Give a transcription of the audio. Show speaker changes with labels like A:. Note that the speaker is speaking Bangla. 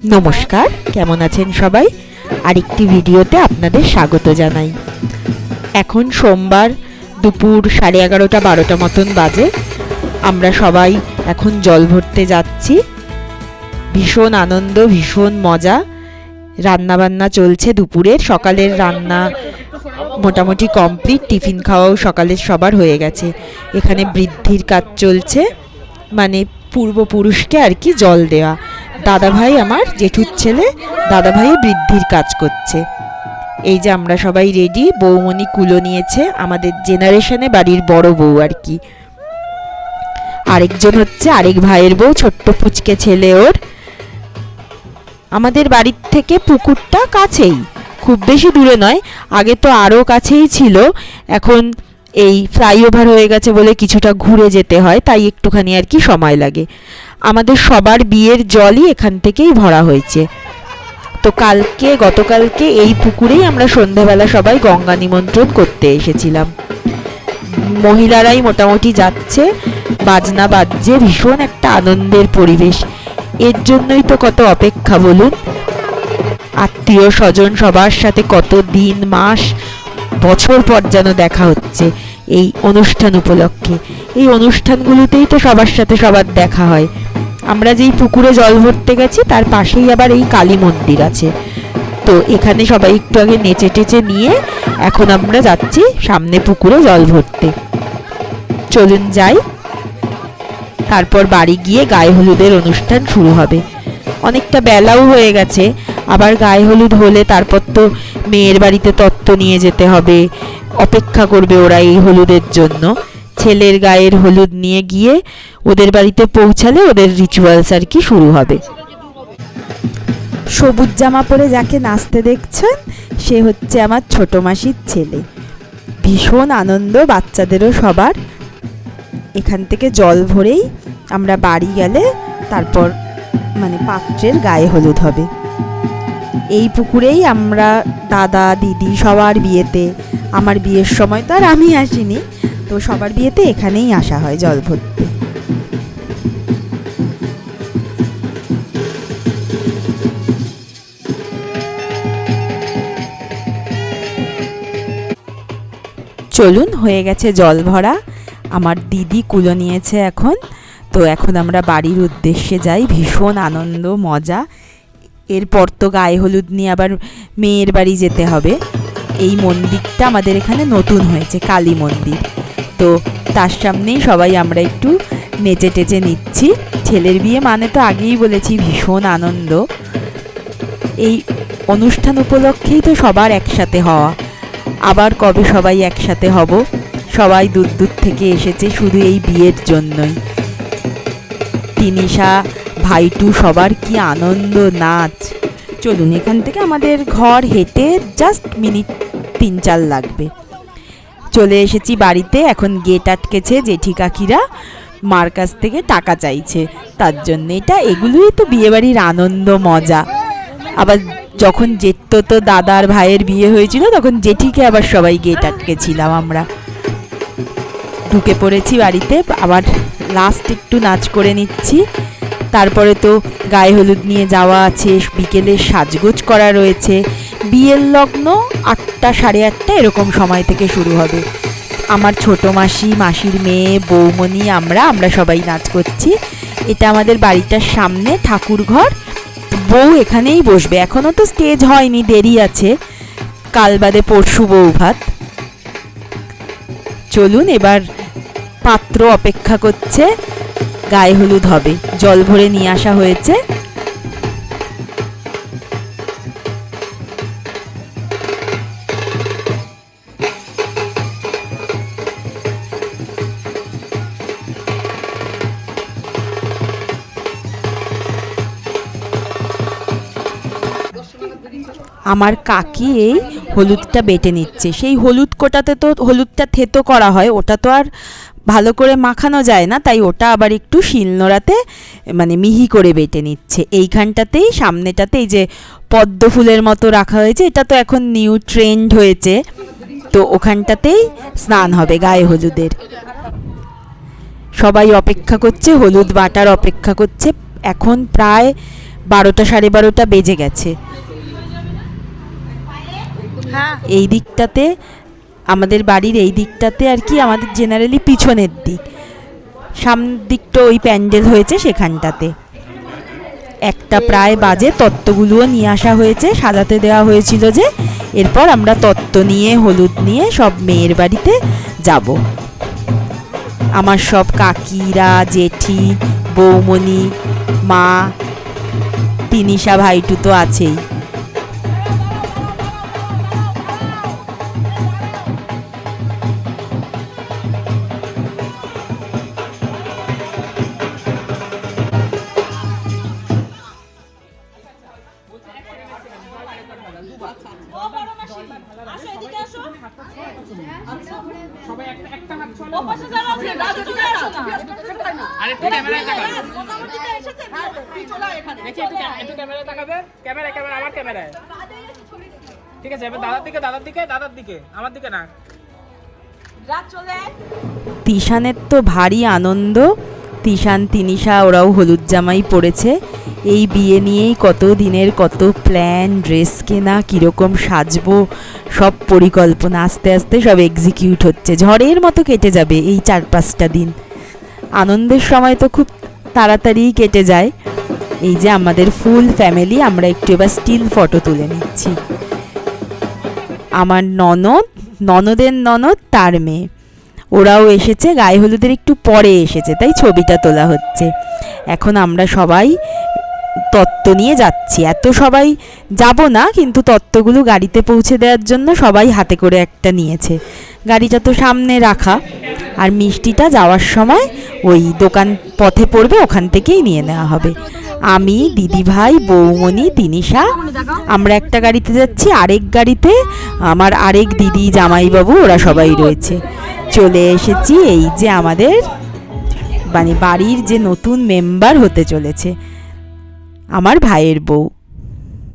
A: নমস্কার, কেমন আছেন সবাই? আরেকটি ভিডিওতে আপনাদের স্বাগত জানাই। এখন সোমবার দুপুর 11:30-12টা মতন বাজে। আমরা সবাই এখন জল ভরতে যাচ্ছি। ভীষণ আনন্দ, ভীষণ মজা। রান্নাবান্না চলছে দুপুরের। সকালের রান্না মোটামুটি কমপ্লিট, টিফিন খাওয়াও সকালের সবার হয়ে গেছে। এখানে বৃদ্ধির কাজ চলছে, মানে পূর্বপুরুষকে আর কি জল দেওয়া। দাদাভাই, আমার জেঠুর ছেলে দাদাভাই বৃদ্ধির কাজ করছে। এই যে আমরা সবাই রেডি। বৌমণি কুলো নিয়েছে, আমাদের জেনারেশনে বাড়ির বড় বউ আর কি। আরেকজন হচ্ছে আরেক ভাইয়ের বউ, ছোট্ট পুচকে ছেলে ওর। আমাদের বাড়ির থেকে পুকুরটা কাছেই, খুব বেশি দূরে নয়। আগে তো আরও কাছেই ছিল, এখন এই ফ্লাইওভার হয়ে গেছে বলে কিছুটা ঘুরে যেতে হয়, তাই একটুখানি আর কি সময় লাগে। আমাদের সবার বিয়ের জলই এখান থেকেই ভরা হয়েছে। তো গতকালকে এই পুকুরেই আমরা সন্ধ্যাবেলা সবাই গঙ্গা নিমন্ত্রণ করতে এসেছিলাম। মহিলারাই মোটামুটি যাচ্ছে, বাজনা বাজছে, ভীষণ একটা আনন্দের পরিবেশ। এর জন্যই তো কত অপেক্ষা বলুন। আত্মীয় স্বজন সবার সাথে কত দিন, মাস, বছর পর যেন দেখা হচ্ছে এই অনুষ্ঠান উপলক্ষে। এই অনুষ্ঠানগুলোতেই তো সবার সাথে সবার দেখা হয়। আমরা যেই পুকুরে জল ভরতে গেছি তার পাশেই আবার এই কালী মন্দির আছে। তো এখানে সবাই একটু আগে নেচে টেচে নিয়ে এখন আমরা যাচ্ছি সামনে পুকুরে জল ভরতে। চলুন যাই, তারপর বাড়ি গিয়ে গায়ে হলুদের অনুষ্ঠান শুরু হবে। অনেকটা বেলাও হয়ে গেছে। আবার গায়ে হলুদ হলে তারপর তো মেয়ের বাড়িতে তত্ত্ব নিয়ে যেতে হবে, অপেক্ষা করবে ওরা এই হলুদের জন্য। ছেলের গায়ের হলুদ নিয়ে গিয়ে ওদের বাড়িতে পৌঁছালে ওদের রিচুয়ালস আর কি শুরু হবে। সবুজ জামা পরে যাকে নাচতে দেখছেন সে হচ্ছে আমার ছোট মাসির ছেলে। ভীষণ আনন্দ বাচ্চাদেরও সবার। এখান থেকে জল ভরেই আমরা বাড়ি গেলে তারপর মানে পাত্রের গায়ে হলুদ হবে। এই পুকুরেই আমরা দাদা দিদি সবার বিয়েতে, আমার বিয়ের সময় তো আর আমি আসিনি, তো সবার বিয়েতে এখানেই আসা হয় জল ভরতে। চলুন, হয়ে গেছে জল ভরা। আমার দিদি কুলো নিয়েছে এখন। তো এখন আমরা বাড়ির উদ্দেশ্যে যাই। ভীষণ আনন্দ মজা। এরপর তো গায়ে হলুদ নিয়ে আবার মেয়ের বাড়ি যেতে হবে। এই মন্দিরটা আমাদের এখানে নতুন হয়েছে, কালী মন্দির। তো তার সামনেই সবাই আমরা একটু নেচে টেচে নিচ্ছি। ছেলের বিয়ে মানে তো আগেই বলেছি ভীষণ আনন্দ। এই অনুষ্ঠান উপলক্ষেই তো সবার একসাথে হওয়া। আবার কবে সবাই একসাথে হব। সবাই দূর দূর থেকে এসেছে শুধু এই বিয়ের জন্যই। তিনিশা, ভাইটু, সবার কি আনন্দ, নাচ। চলুন, এখান থেকে আমাদের ঘর হেঁটে জাস্ট মিনিট 3-4 লাগবে। চলে এসেছি বাড়িতে। এখন গেট আটকেছে জেঠি কাকিরা, মার কাছ থেকে টাকা চাইছে তার জন্য। এগুলোই তো বিয়েবাড়ির আনন্দ মজা। আবার যখন যেত তো দাদার ভাইয়ের বিয়ে হয়েছিল তখন জেঠিকে আবার সবাই গেট আটকেছিলাম আমরা। ঢুকে পড়েছি বাড়িতে। আবার লাস্ট একটু নাচ করে নিচ্ছি। তারপরে তো গায়ে হলুদ নিয়ে যাওয়া আছে, বিকেলে সাজগোজ করা রয়েছে। বিয়ের লগ্ন 8টা 8:30 এরকম সময় থেকে শুরু হবে। আমার ছোট মাসি, মাসির মেয়ে, বৌমণি, আমরা সবাই নাচ করছি। এটা আমাদের বাড়িটার সামনে ঠাকুর ঘর। বউ এখানেই বসবে। এখনও তো স্টেজ হয়নি, দেরি আছে। কাল বাদে পরশু বউ ভাত। চলুন, এবার পাত্র অপেক্ষা করছে, গায়ে হলুদ হবে। জল ভরে নিয়ে আসা হয়েছে। আমার কাকি এই হলুদটা বেটে নিচ্ছে। সেই হলুদ কোটাতে তো হলুদটা থেতো করা হয়, ওটা তো আর ভালো করে মাখানো যায় না, তাই ওটা আবার একটু শিলনোড়াতে মানে মিহি করে বেটে নিচ্ছে। এইখানটাতেই সামনেটাতে এই যে পদ্ম ফুলের মতো রাখা হয়েছে, এটা তো এখন নিউ ট্রেন্ড হয়েছে। তো ওখানটাতেই স্নান হবে গায়ে হলুদের। সবাই অপেক্ষা করছে, হলুদ বাটার অপেক্ষা করছে। এখন প্রায় 12টা 12:30 বেজে গেছে। এই দিকটাতে আমাদের বাড়ির এই দিকটাতে আর কি আমাদের জেনারেলি পিছনের দিক, সামনের দিকটা ওই প্যান্ডেল হয়েছে সেখানটাতে। একটা প্রায় বাজে, তত্ত্বগুলোও নিয়ে আসা হয়েছে, সাজাতে দেওয়া হয়েছিল যে। এরপর আমরা তত্ত্ব নিয়ে হলুদ নিয়ে সব মেয়ের বাড়িতে যাব। আমার সব কাকিরা, জেঠি, বৌমণি, মা, তিনিশা, ভাইটু তো আছেই।
B: ঠিক আছে, এবার দাদার দিকে, দাদার দিকে, দাদার দিকে, আমার দিকে না।
A: তিশানের তো ভারী আনন্দ। তিশান, তিনিশা ওরাও হলুদ জামাই পড়েছে। এই বিয়ে নিয়েই কত দিনের কত প্ল্যান, ড্রেস কেনা, কীরকম সাজবো, সব পরিকল্পনা আস্তে আস্তে সব এক্সিকিউট হচ্ছে। ঝড়ের মতো কেটে যাবে এই 4-5টা দিন। আনন্দের সময় তো খুব তাড়াতাড়িই কেটে যায়। এই যে আমাদের ফুল ফ্যামিলি, আমরা একটু এবার স্টিল ফটো তুলে নিচ্ছি। আমার ননদ, ননদের ননদ, তার মেয়ে, ওরাও এসেছে। গায়ে হলুদের একটু পরে এসেছে, তাই ছবিটা তোলা হচ্ছে। এখন আমরা সবাই তত্ত্ব নিয়ে যাচ্ছি। এত সবাই যাব না, কিন্তু তত্ত্বগুলো গাড়িতে পৌঁছে দেওয়ার জন্য সবাই হাতে করে একটা নিয়েছে। গাড়িটা তো সামনে রাখা, আর মিষ্টিটা যাওয়ার সময় ওই দোকান পথে পড়বে, ওখান থেকেই নিয়ে নেওয়া হবে। আমি, দিদিভাই, বৌমণি, তিনিশা আমরা একটা গাড়িতে যাচ্ছি, আরেক গাড়িতে আমার আরেক দিদি, জামাইবাবু, ওরা সবাই রয়েছে। চলে এসেছি এই যে আমাদের মানে বাড়ির যে নতুন মেম্বার হতে চলেছে, আমার ভাইয়ের বউ।